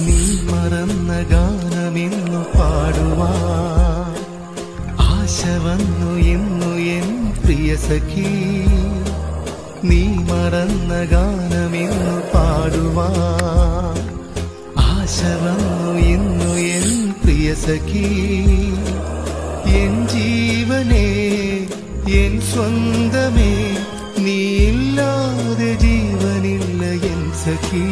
നീ മറന്ന ഗാനമിന്നു പാടുവാൻ ആശ വന്നു എന്നു എൻ പ്രിയ സഖി. നീ മറന്ന ഗാനമിന്നു പാടുവാൻ ആശ വന്നു എന്നു എൻ പ്രിയ സഖി. എൻ ജീവനേ എൻ സ്വന്തമേ നീ ഇല്ലാതെ ജീവനില്ല എൻ സഖി.